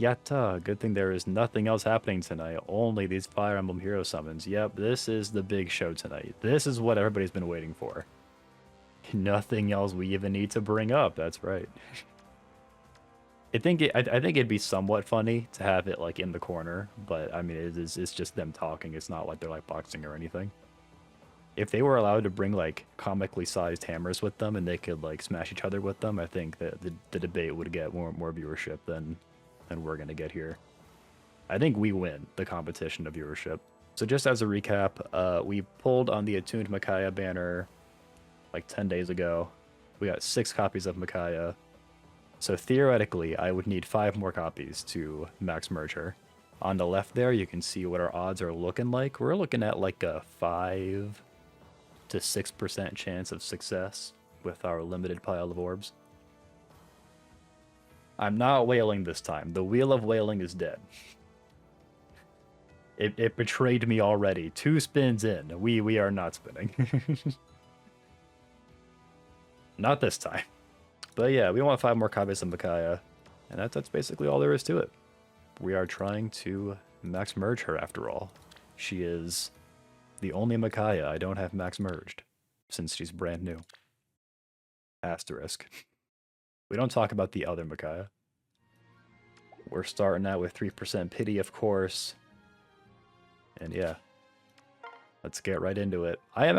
Yatta, good thing there is nothing else happening tonight. Only these Fire Emblem hero summons. Yep, this is the big show tonight. This is what everybody's been waiting for. Nothing else we even need to bring up. That's right. I think it'd be somewhat funny to have it like in the corner, but I mean it's just them talking. It's not like they're like boxing or anything. If they were allowed to bring like comically sized hammers with them and they could like smash each other with them, I think that the debate would get more viewership than we're gonna get here. I think we win the competition of viewership. So just as a recap, we pulled on the Attuned Micaiah banner like 10 days ago. We got 6 copies of Micaiah. So theoretically, I would need 5 more copies to max merge her. On the left there, you can see what our odds are looking like. We're looking at like a 5 to 6% chance of success with our limited pile of orbs. I'm not wailing this time. The wheel of wailing is dead. It betrayed me already. 2 spins in. We are not spinning. Not this time. But yeah, we want 5 more copies of Micaiah, and that's basically all there is to it. We are trying to max merge her after all. She is the only Micaiah I don't have max merged, since she's brand new. Asterisk. We don't talk about the other Micaiah. We're starting out with 3% pity, of course. And yeah, let's get right into it. I'm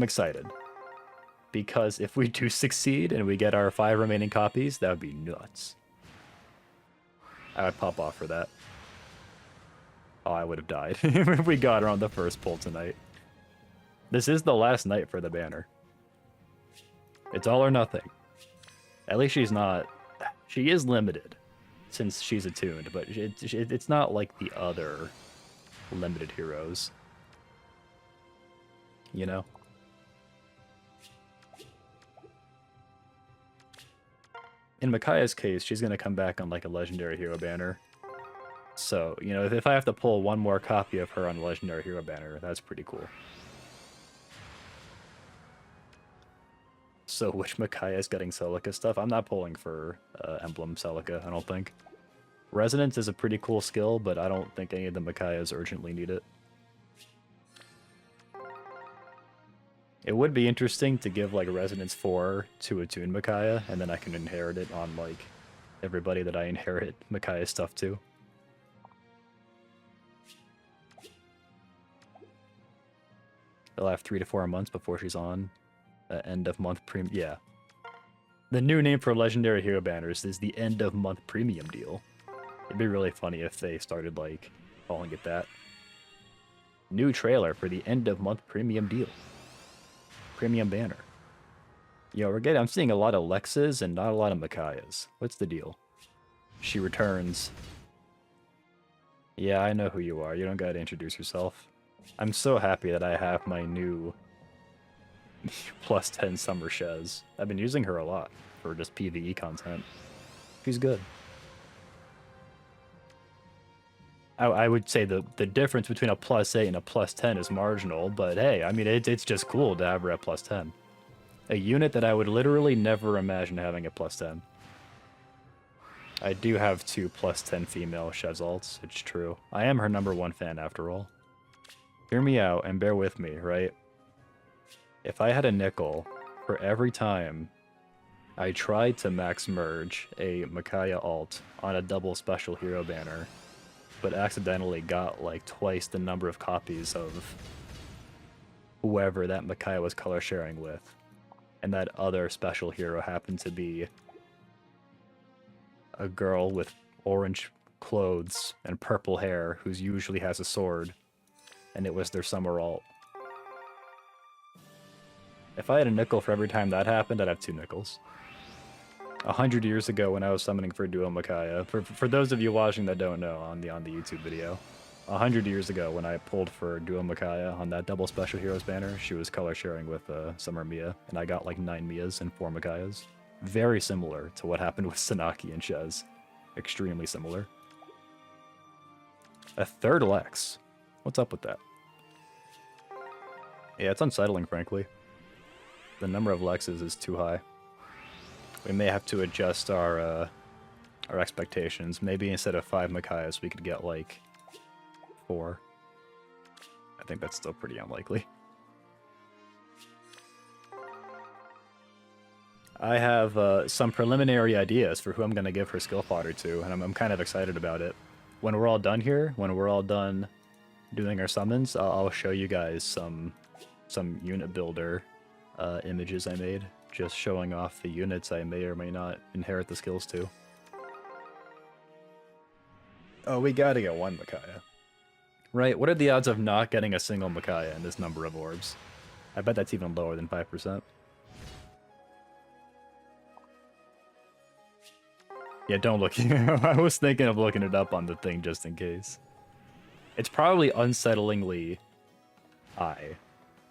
excited. Because if we do succeed and we get our 5 remaining copies, that would be nuts. I would pop off for that. Oh, I would have died if we got her on the first pull tonight. This is the last night for the banner. It's all or nothing. At least she's not... She is limited, since she's attuned, but it's not like the other limited heroes. You know? In Micaiah's case, she's going to come back on like a legendary hero banner. So, you know, if I have to pull 1 more copy of her on the legendary hero banner, that's pretty cool. So which Micaiah is getting Celica stuff? I'm not pulling for Emblem Celica, I don't think. Resonance is a pretty cool skill, but I don't think any of the Micaiahs urgently need it. It would be interesting to give like Resonance 4 to Attune Micaiah, and then I can inherit it on like everybody that I inherit Micaiah stuff to. They'll have 3 to 4 months before she's on. End of month premium. Yeah. The new name for legendary hero banners is the end of month premium deal. It'd be really funny if they started like calling it that. New trailer for the end of month premium deal. Premium banner. Yo, I'm seeing a lot of Lexes and not a lot of Micaiahs. What's the deal? She returns. Yeah, I know who you are. You don't gotta introduce yourself. I'm so happy that I have my new plus 10 Summer Shez. I've been using her a lot for just PvE content. She's good. I would say the difference between a plus 8 and a plus 10 is marginal, but hey, I mean, it's just cool to have her at plus 10. A unit that I would literally never imagine having at plus 10. I do have 2 plus 10 female Shez alts, it's true. I am her #1 fan after all. Hear me out and bear with me, right? If I had a nickel for every time I tried to max merge a Micaiah alt on a double special hero banner, but accidentally got like twice the number of copies of whoever that Micaiah was color sharing with, and that other special hero happened to be a girl with orange clothes and purple hair who usually has a sword, and it was their summer alt. If I had a nickel for every time that happened, I'd have 2 nickels. 100 years ago when I was summoning for Duo Micaiah, for those of you watching that don't know on the YouTube video, 100 years ago when I pulled for Duo Micaiah on that double special heroes banner, she was color sharing with Summer Mia, and I got like 9 Mias and 4 Micaiahs. Very similar to what happened with Sanaki and Shez. Extremely similar. A 3rd Lex. What's up with that? Yeah, it's unsettling, frankly. The number of Lexes is too high. We may have to adjust our our expectations. Maybe instead of 5 Micaiahs, we could get like 4. I think that's still pretty unlikely. I have some preliminary ideas for who I'm going to give her skill fodder to, and I'm kind of excited about it. When we're all done here, when we're all done doing our summons, I'll show you guys some unit builder images I made, just showing off the units I may or may not inherit the skills to. Oh, we gotta get 1 Micaiah. Right, what are the odds of not getting a single Micaiah in this number of orbs? I bet that's even lower than 5%. Yeah, don't look. I was thinking of looking it up on the thing just in case. It's probably unsettlingly high.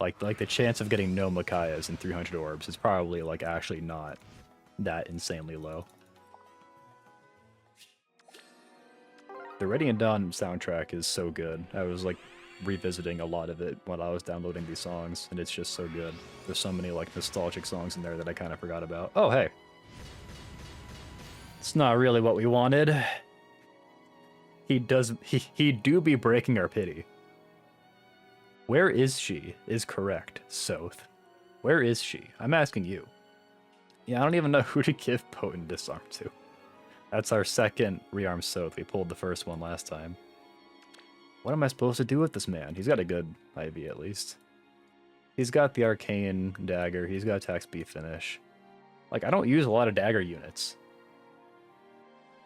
Like the chance of getting no Micaiahs in 300 orbs is probably like actually not that insanely low. The Radiant Dawn soundtrack is so good. I was like revisiting a lot of it while I was downloading these songs, and it's just so good. There's so many like nostalgic songs in there that I kind of forgot about. Oh, hey. It's not really what we wanted. He do be breaking our pity. Where is she is correct, Soth. Where is she? I'm asking you. Yeah, I don't even know who to give Potent Disarm to. That's our second rearm Soth. We pulled the first one last time. What am I supposed to do with this man? He's got a good IV at least. He's got the Arcane Dagger. He's got Attack Speed Finish. Like, I don't use a lot of dagger units.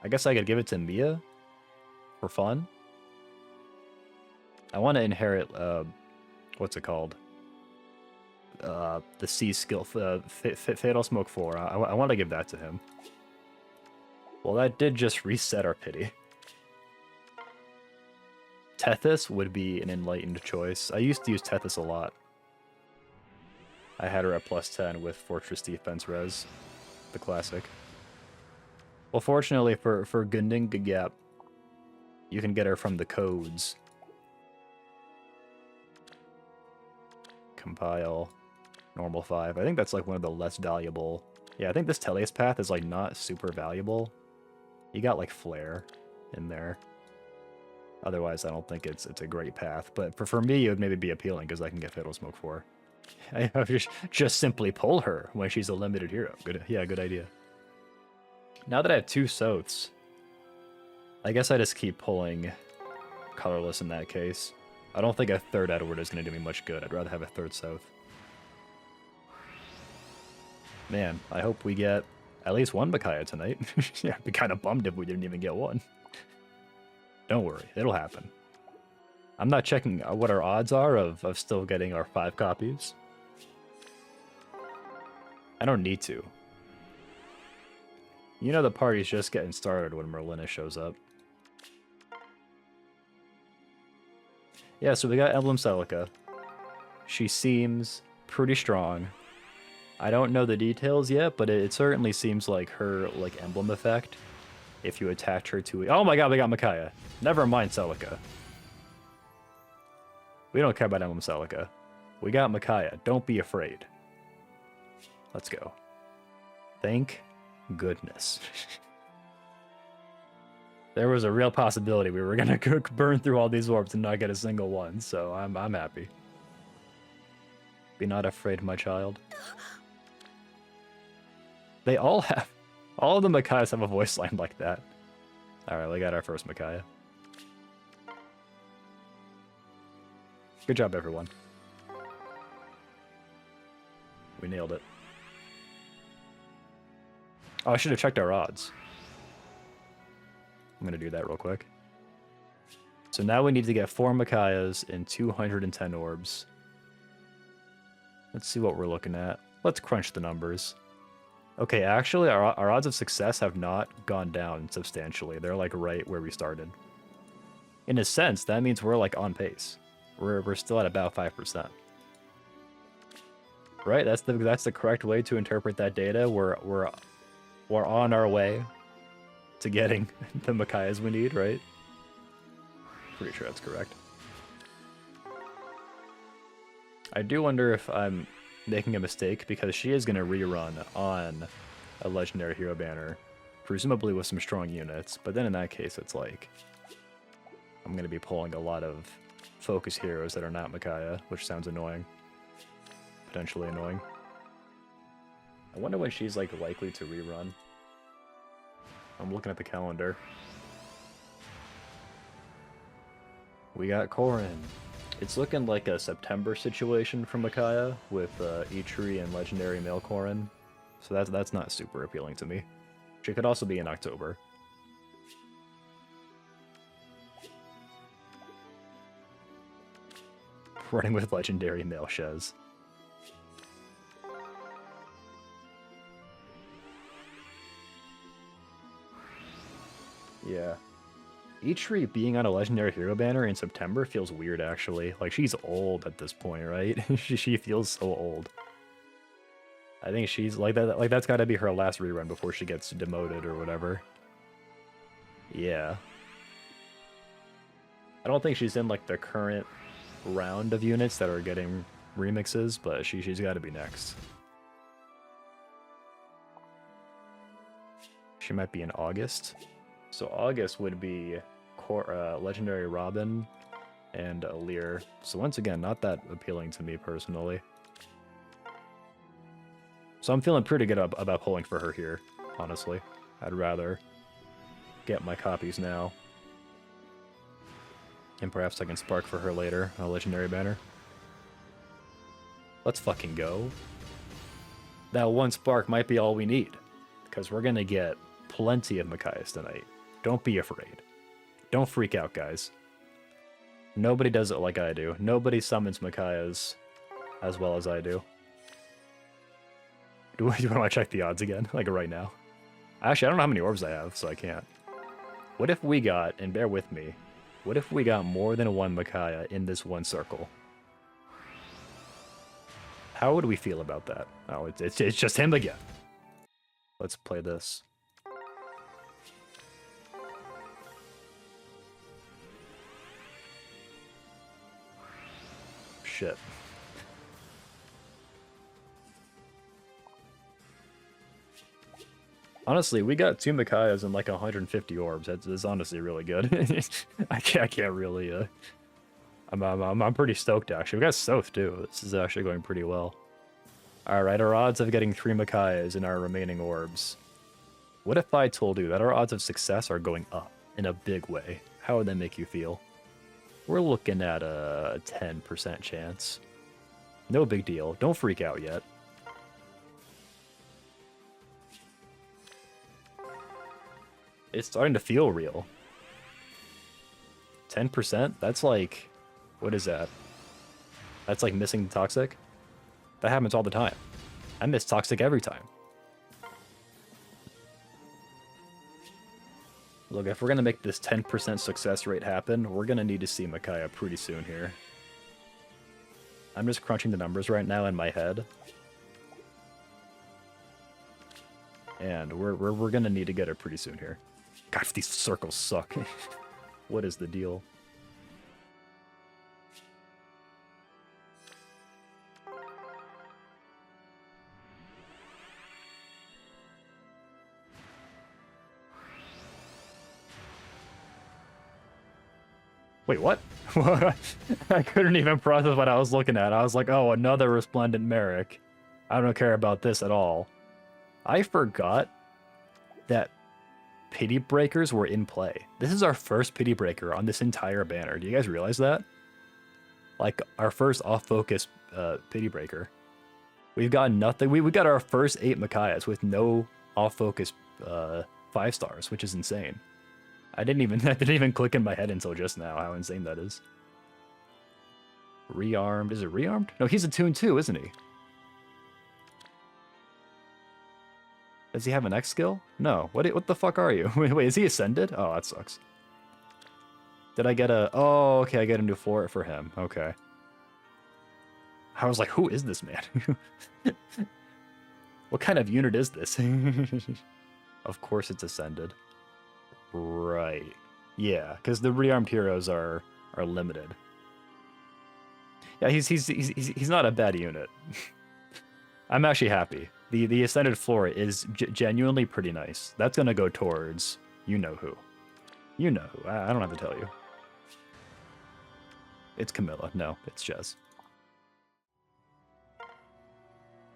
I guess I could give it to Mia for fun. I want to inherit, what's it called? The C skill, Fatal Smoke 4. I want to give that to him. Well, that did just reset our pity. Tethys would be an enlightened choice. I used to use Tethys a lot. I had her at +10 with Fortress Defense Res, the classic. Well, fortunately for Gunding Gap, you can get her from the codes. Compile, normal 5. I think that's like one of the less valuable. Yeah, I think this Teleus path is like not super valuable. You got like Flare in there. Otherwise, I don't think it's a great path. But for me, it would maybe be appealing because I can get Fatal Smoke 4. I just simply pull her when she's a limited hero. Good, yeah, good idea. Now that I have 2 Soths, I guess I just keep pulling colorless in that case. I don't think a 3rd Edward is going to do me much good. I'd rather have a 3rd Soth. Man, I hope we get at least 1 Micaiah tonight. Yeah, I'd be kind of bummed if we didn't even get 1. Don't worry, it'll happen. I'm not checking what our odds are of still getting our 5 copies. I don't need to. You know the party's just getting started when Merlina shows up. Yeah, so we got Emblem Celica. She seems pretty strong. I don't know the details yet, but it certainly seems like her like emblem effect. If you attach her to... Oh my god, we got Micaiah. Never mind Celica. We don't care about Emblem Celica. We got Micaiah. Don't be afraid. Let's go. Thank goodness. There was a real possibility we were gonna burn through all these orbs and not get a single one, so I'm happy. Be not afraid, my child. They all have... All of the Micaiahs have a voice line like that. Alright, we got our first Micaiah. Good job, everyone. We nailed it. Oh, I should have checked our odds. I'm going to do that real quick. So now we need to get 4 Micaiahs and 210 orbs. Let's see what we're looking at. Let's crunch the numbers. Okay, actually, our odds of success have not gone down substantially. They're like right where we started. In a sense, that means we're like on pace. We're still at about 5%. Right? That's the correct way to interpret that data. We're on our way to getting the Micaiahs we need, right? Pretty sure that's correct. I do wonder if I'm making a mistake because she is going to rerun on a legendary hero banner presumably with some strong units, but then in that case, it's like, I'm going to be pulling a lot of focus heroes that are not Micaiah, which sounds annoying. Potentially annoying. I wonder when she's, like, likely to rerun. I'm looking at the calendar. We got Corrin. It's looking like a September situation for Micaiah with Eitri and Legendary Male Corrin. So that's not super appealing to me. She could also be in October. Running with Legendary Male Shez. Yeah. Eitri being on a Legendary Hero banner in September feels weird, actually. Like, she's old at this point, right? she feels so old. I think she's like that. Like, that's got to be her last rerun before she gets demoted or whatever. Yeah. I don't think she's in, like, the current round of units that are getting remixes, but she's got to be next. She might be in August. So August would be Legendary Robin and Lear. So once again, not that appealing to me personally. So I'm feeling pretty good about pulling for her here, honestly. I'd rather get my copies now. And perhaps I can spark for her later on a Legendary banner. Let's fucking go. That one spark might be all we need, because we're gonna get plenty of Micaiahs tonight. Don't be afraid. Don't freak out, guys. Nobody does it like I do. Nobody summons Micaiahs as well as I do. Do you want to check the odds again? Like right now? Actually, I don't know how many orbs I have, so I can't. What if we got, and bear with me, what if we got more than one Micaiah in this one circle? How would we feel about that? Oh, it's just him again. Let's play this. Shit. Honestly, we got 2 Micaiahs and like 150 orbs. That's honestly really good. I can't really. I'm pretty stoked actually. We got Soth too. This is actually going pretty well. All right, our odds of getting 3 Micaiahs in our remaining orbs. What if I told you that our odds of success are going up in a big way? How would that make you feel? We're looking at a 10% chance. No big deal. Don't freak out yet. It's starting to feel real. 10%? That's like... What is that? That's like missing the Toxic? That happens all the time. I miss Toxic every time. Look, if we're going to make this 10% success rate happen, we're going to need to see Micaiah pretty soon here. I'm just crunching the numbers right now in my head. And we're going to need to get her pretty soon here. God, these circles suck. What is the deal? Wait, what? I couldn't even process what I was looking at. I was like, oh, another Resplendent Merrick. I don't care about this at all. I forgot that Pity Breakers were in play. This is our first Pity Breaker on this entire banner. Do you guys realize that? Like, our first off-focus Pity Breaker. We've got nothing. We got our first 8 Micaiahs with no off-focus 5 stars, which is insane. That didn't even click in my head until just now, how insane that is. Rearmed. Is it rearmed? No, he's attuned too, isn't he? Does he have an X skill? No. What the fuck are you? Wait, is he ascended? Oh, that sucks. Did I get a... Oh, okay, I get a new for him. Okay. I was like, who is this man? What kind of unit is this? Of course it's ascended. Right. Yeah, because the rearmed heroes are limited. Yeah, he's not a bad unit. I'm actually happy. The Ascended Floor is genuinely pretty nice. That's gonna go towards you know who. You know who. I don't have to tell you. It's Camilla. No, it's Jez.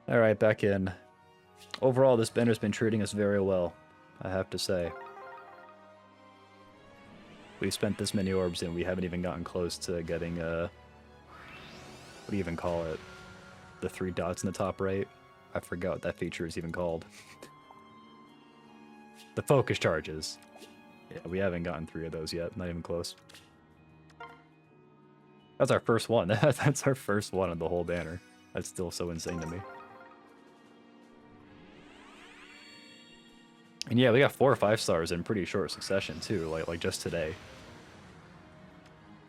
Alright, back in. Overall, this banner's been treating us very well, I have to say. We've spent this many orbs and we haven't even gotten close to getting, what do you even call it? The 3 dots in the top right? I forgot what that feature is even called. The focus charges. Yeah, we haven't gotten 3 of those yet, not even close. That's our first one. That's our first one on the whole banner. That's still so insane to me. And yeah, we got 4 or 5 stars in pretty short succession too, like just today.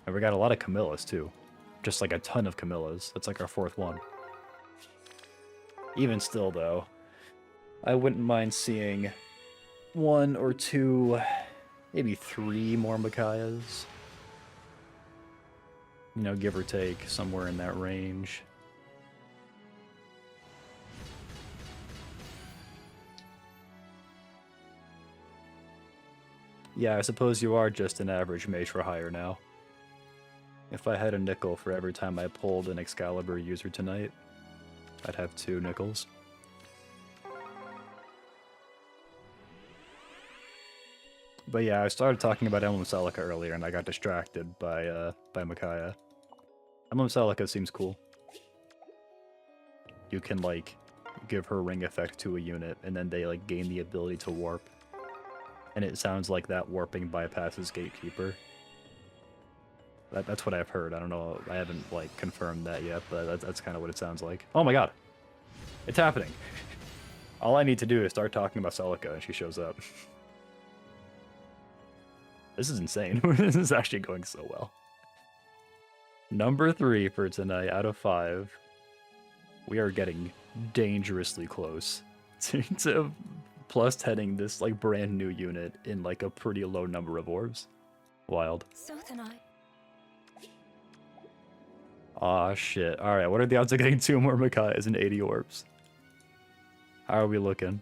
And we got a lot of Camillas too. Just like a ton of Camillas. That's like our 4th one. Even still though, I wouldn't mind seeing 1 or 2, maybe 3 more Micaiahs. You know, give or take, somewhere in that range. Yeah, I suppose you are just an average mage for hire now. If I had a nickel for every time I pulled an Excalibur user tonight, I'd have 2 nickels. But yeah, I started talking about Emblem Celica earlier and I got distracted by Micaiah. Emblem Celica seems cool. You can, like, give her ring effect to a unit and then they, like, gain the ability to warp. And it sounds like that warping bypasses Gatekeeper. That's what I've heard. I don't know. I haven't, like, confirmed that yet, but that's kind of what it sounds like. Oh my god! It's happening! All I need to do is start talking about Celica and she shows up. This is insane. This is actually going so well. Number 3 for tonight out of 5. We are getting dangerously close to plus 10ing this like brand new unit in like a pretty low number of orbs. Wild. So then I... Aw shit. Alright, what are the odds of getting 2 more Micaiahs and 80 orbs? How are we looking?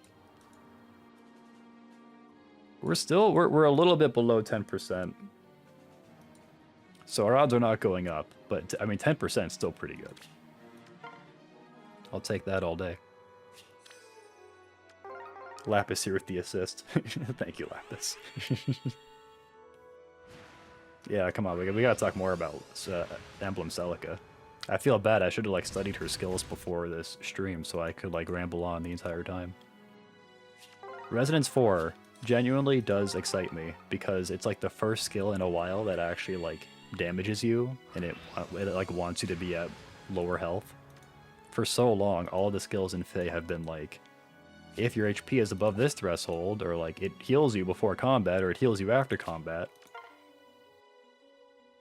We're a little bit below 10%. So our odds are not going up, but I mean 10% is still pretty good. I'll take that all day. Lapis here with the assist. Thank you, Lapis. Yeah, come on, we gotta talk more about Emblem Celica. I feel bad, I should have like studied her skills before this stream so I could like ramble on the entire time. Resonance 4 genuinely does excite me because it's like the first skill in a while that actually like damages you and it like wants you to be at lower health. For so long, all the skills in Fae have been like, if your HP is above this threshold, or like it heals you before combat, or it heals you after combat.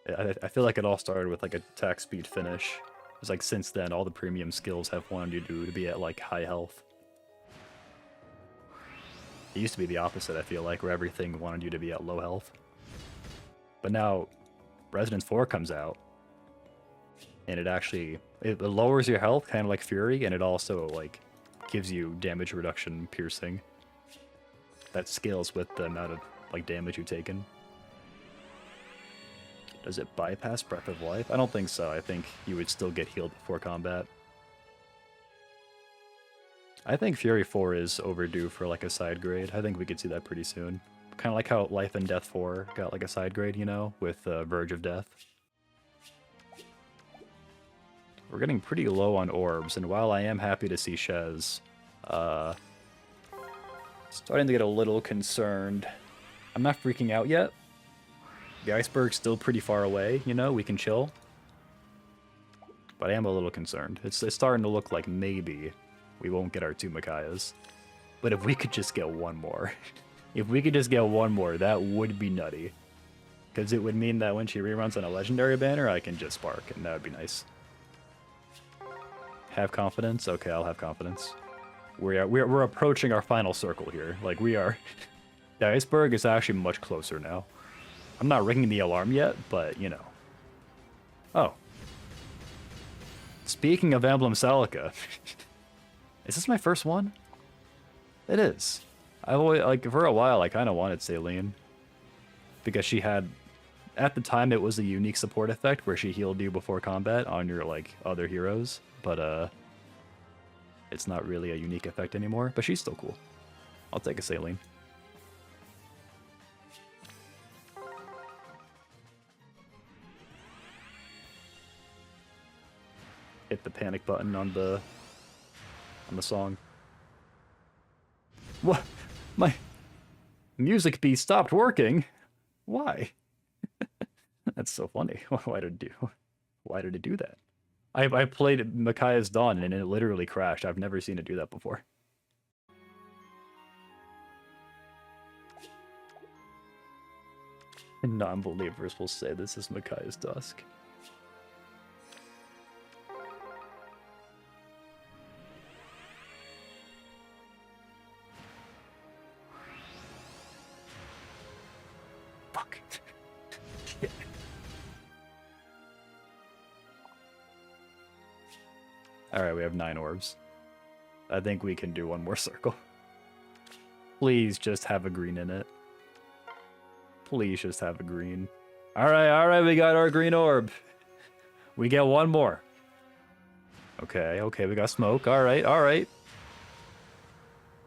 I feel like it all started with like attack speed finish. It's like since then, all the premium skills have wanted you to be at like high health. It used to be the opposite, I feel like, where everything wanted you to be at low health. But now, Resonance 4 comes out, and it lowers your health, kind of like Fury, and it also like gives you damage reduction piercing that scales with the amount of like damage you've taken. Does it bypass Breath of Life? I don't think so. I think you would still get healed before combat. I think Fury 4 is overdue for like a side grade. I think we could see that pretty soon. Kind of like how Life and Death 4 got like a side grade, you know, with Verge of Death. We're getting pretty low on orbs, and while I am happy to see Shez, starting to get a little concerned. I'm not freaking out yet. The iceberg's still pretty far away, you know, we can chill. But I am a little concerned. It's starting to look like maybe we won't get our 2 Micaiahs. But if we could just get 1 more, if we could just get 1 more, that would be nutty. Because it would mean that when she reruns on a legendary banner, I can just spark, and that would be nice. Have confidence? Okay, I'll have confidence. We're approaching our final circle here. Like, we are... The iceberg is actually much closer now. I'm not ringing the alarm yet, but, you know. Oh. Speaking of Emblem Celica, Is this my first one? It is. I've always, like, for a while, I kind of wanted Saline. Because she had, at the time, it was a unique support effect where she healed you before combat on your, like, other heroes. But, it's not really a unique effect anymore. But she's still cool. I'll take a Saline. Hit the panic button on the song. What? My music bee stopped working? Why? That's so funny. Why did it do that? I played Micaiah's Dawn and it literally crashed. I've never seen it do that before. And non-believers will say this is Micaiah's Dusk. Fuck. Yeah. Alright, we have 9 orbs. I think we can do one more circle. Please just have a green in it. Please just have a green. Alright, we got our green orb. We get one more. Okay, we got smoke. Alright.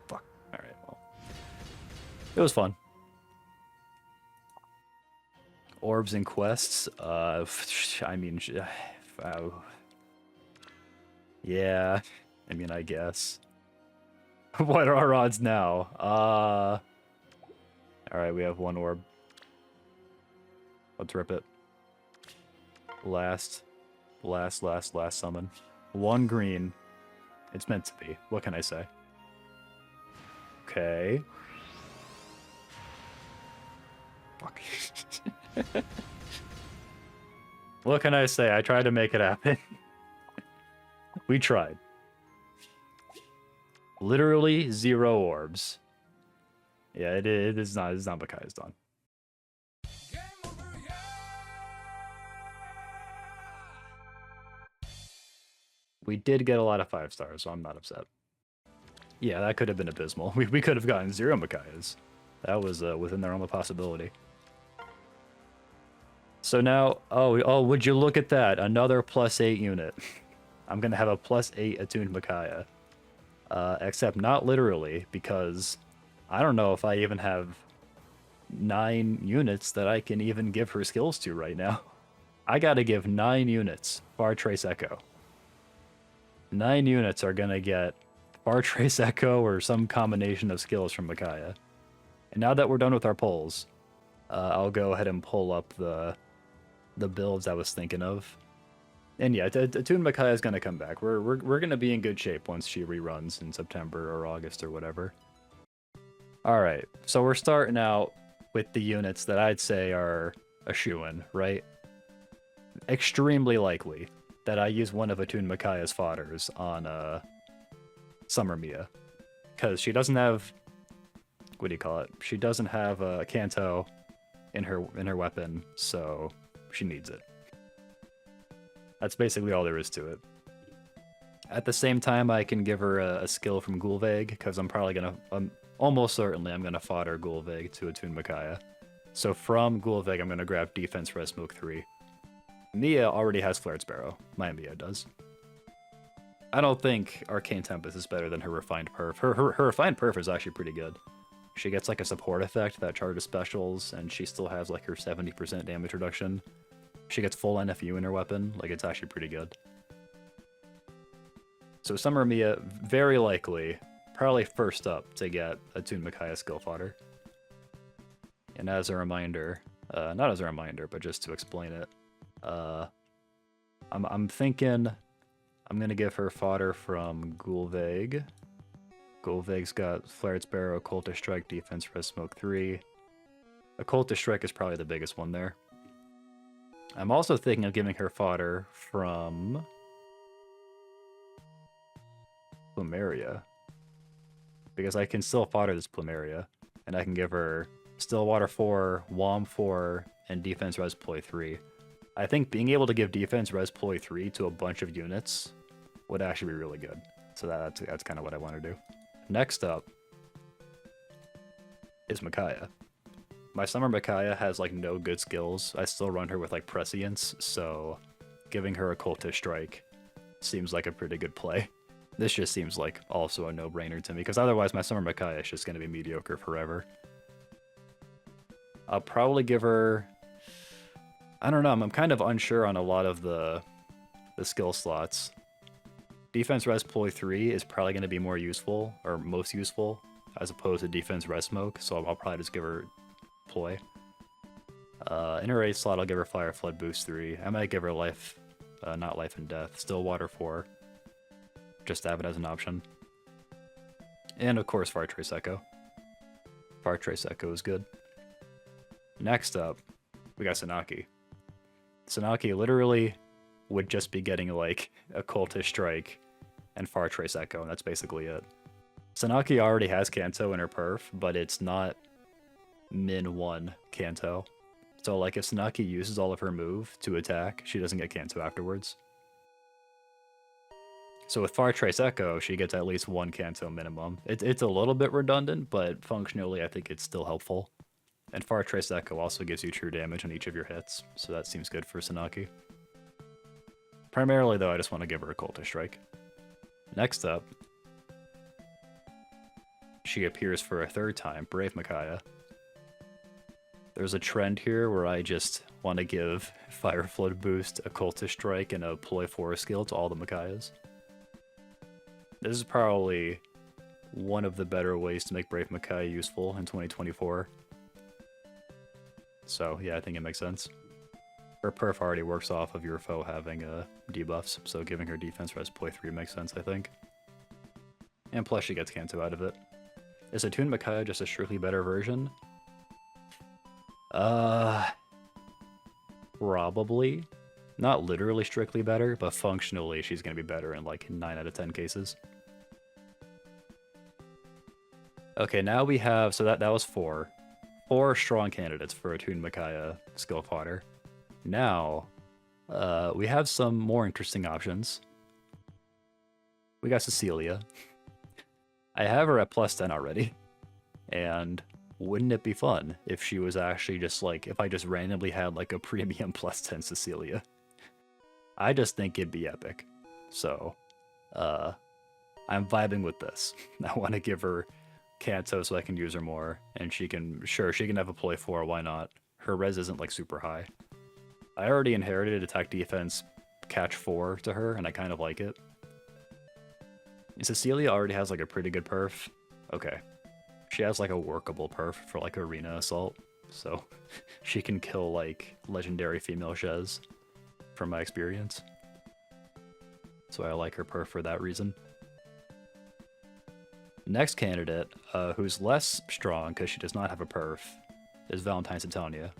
Fuck. Alright, well. It was fun. Orbs and quests. I mean, yeah. I mean, I guess. What are our odds now? Alright, we have 1 orb. Let's rip it. Last summon. 1 green. It's meant to be. What can I say? Okay. Fuck. What can I say? I tried to make it happen. We tried. Literally 0 orbs. Yeah, it is not. It's not Micaiah's Dawn. We did get a lot of 5 stars, so I'm not upset. Yeah, that could have been abysmal. We could have gotten 0 Micaiahs. That was within the realm of possibility. So now, oh, would you look at that? Another +8 unit. I'm gonna have a +8 Attuned Micaiah. Except not literally, because I don't know if I even have 9 units that I can even give her skills to right now. I gotta give 9 units Far Trace Echo. 9 units are gonna get Far Trace Echo or some combination of skills from Micaiah. And now that we're done with our polls, I'll go ahead and pull up the builds I was thinking of. And yeah, Attuned Micaiah is gonna come back. We're gonna be in good shape once she reruns in September or August or whatever. Alright, so we're starting out with the units that I'd say are a shoo-in, right? Extremely likely that I use one of Attuned Micaiah's fodders on Summer Mia. Because she doesn't have... what do you call it? She doesn't have a Kanto in her weapon, so she needs it. That's basically all there is to it. At the same time, I can give her a skill from Gulveg, because I'm probably gonna... almost certainly I'm gonna fodder Gulveg to Attuned Micaiah. So from Gulveg, I'm gonna grab Defense Res Smoke 3. Mia already has Flared Sparrow. My Mia does. I don't think Arcane Tempest is better than her Refined Perf. Her Refined Perf is actually pretty good. She gets like a support effect that charges specials, and she still has like her 70% damage reduction. She gets full NFU in her weapon. Like, it's actually pretty good. So Summer Mia, very likely, probably first up to get Attuned Micaiah skill fodder. And as a reminder, not as a reminder, but just to explain it, I'm thinking I'm gonna give her fodder from Gulveg. Gulveg's got Flared Sparrow, Occultist Strike, Defense Res Smoke 3. Occultist Strike is probably the biggest one there. I'm also thinking of giving her fodder from Plumeria, because I can still fodder this Plumeria, and I can give her Stillwater 4, Wom 4, and Defense Res Ploy 3. I think being able to give Defense Res Ploy 3 to a bunch of units would actually be really good. So that's kind of what I want to do. Next up is Micaiah. My summer Micaiah has like no good skills. I still run her with like prescience, so giving her a cultish strike seems like a pretty good play. This just seems like also a no-brainer to me, because otherwise my summer Micaiah is just going to be mediocre forever. I'll probably give her... I don't know, I'm kind of unsure on a lot of the skill slots. Defense Res Ploy 3 is probably going to be more useful, or most useful, as opposed to Defense Res Smoke, so I'll probably just give her Ploy. In her 8 slot, I'll give her Fire Flood Boost 3. I might give her Life, not Life and Death, Still Water 4. Just have it as an option. And of course, Far Trace Echo. Far Trace Echo is good. Next up, we got Sanaki. Sanaki literally would just be getting like a Cultish Strike and Far Trace Echo, and that's basically it. Sanaki already has Kanto in her perf, but it's not min 1 Kanto. So like if Sanaki uses all of her move to attack, she doesn't get Kanto afterwards. So with Far Trace Echo, she gets at least 1 Kanto minimum. It's a little bit redundant, but functionally I think it's still helpful. And Far Trace Echo also gives you true damage on each of your hits, so that seems good for Sanaki. Primarily though, I just want to give her a Cultish Strike. Next up, she appears for a 3rd time, Brave Micaiah. There's a trend here where I just want to give Fire Flood Boost, a Cultish Strike, and a Ploy 4 skill to all the Micaiahs. This is probably one of the better ways to make Brave Micaiah useful in 2024. So yeah, I think it makes sense. Her perf already works off of your foe having debuffs, so giving her defense res Ploy 3 makes sense, I think. And plus she gets Kanto out of it. Is Attuned Micaiah just a strictly better version? Probably. Not literally strictly better, but functionally she's going to be better in like 9 out of 10 cases. Okay, now we have, so that was 4 strong candidates for Attuned Micaiah skill fodder. Now, we have some more interesting options. We got Cecilia. I have her at plus 10 already, and wouldn't it be fun if she was actually just like, if I just randomly had like a premium plus 10 Cecilia? I just think it'd be epic. So, I'm vibing with this. I want to give her Kanto so I can use her more, and she can have a Ploy 4, why not? Her res isn't like super high. I already inherited attack defense catch 4 to her, and I kind of like it. Cecilia already has like a pretty good perf. Okay. She has like a workable perf for like arena assault, so she can kill like legendary female Shez from my experience. So I like her perf for that reason. Next candidate, who's less strong because she does not have a perf, is Valentine's Titania.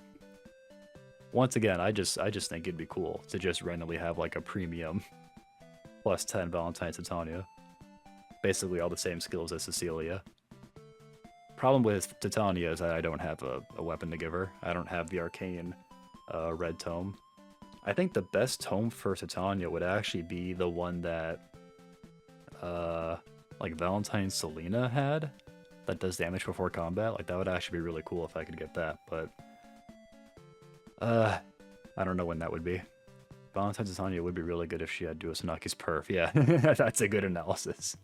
Once again, I just think it'd be cool to just randomly have like a premium plus 10 Valentine's Titania. Basically all the same skills as Cecilia. Problem with Titania is that I don't have a weapon to give her. I don't have the arcane red tome. I think the best tome for Titania would actually be the one that like Valentine Selena had, that does damage before combat. Like that would actually be really cool if I could get that, but I don't know when that would be. Valentine Titania would be really good if she had Duo Sanaki's perf. Yeah, that's a good analysis.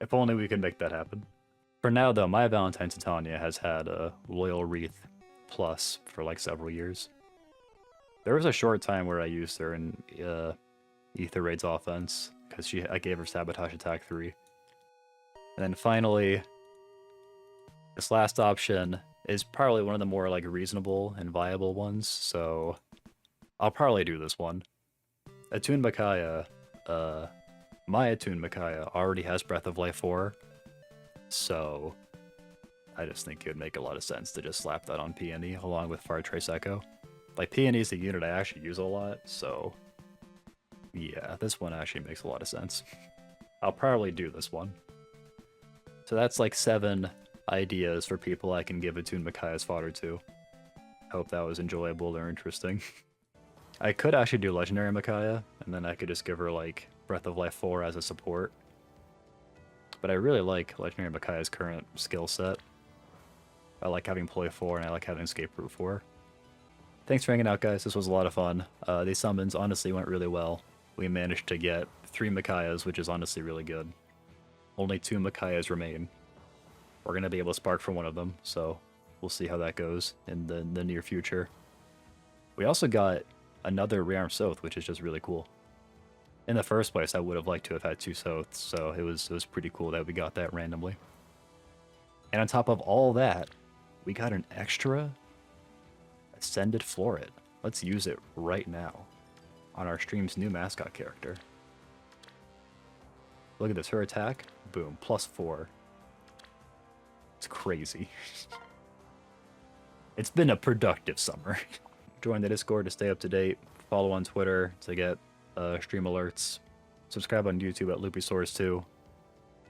If only we could make that happen. For now though, my Valentine Titania has had a Loyal Wreath plus for like several years. There was a short time where I used her in Ether Raid's offense, because I gave her Sabotage Attack 3. And then finally, this last option is probably one of the more like reasonable and viable ones, so I'll probably do this one. Attuned Micaiah, my Attuned Micaiah already has Breath of Life 4, so I just think it would make a lot of sense to just slap that on Peony along with Far Trace Echo. Like, Peony is a unit I actually use a lot, so yeah, this one actually makes a lot of sense. I'll probably do this one. So that's like 7 ideas for people I can give Attuned Micaiah's fodder to. Hope that was enjoyable or interesting. I could actually do Legendary Micaiah, and then I could just give her like Breath of Life 4 as a support, But I really like Legendary Micaiah's current skill set. I like having Ploy 4 and I like having Escape Route 4. Thanks for hanging out, guys. This was a lot of fun. These summons honestly went really well. We managed to get 3 Micaiahs, which is honestly really good. Only 2 Micaiahs remain. We're going to be able to spark for one of them, so we'll see how that goes in the near future. We also got another Rearm Soth, which is just really cool. In the first place, I would have liked to have had 2 Soths, so it was pretty cool that we got that randomly. And on top of all that, we got an extra Ascended Floret. Let's use it right now on our stream's new mascot character. Look at this, her attack, boom, +4. It's crazy. It's been a productive summer. Join the Discord to stay up to date. Follow on Twitter to get stream alerts. Subscribe on YouTube at Loopysaurus 2.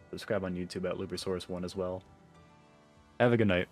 Subscribe on YouTube at Loopysaurus 1 as well. Have a good night.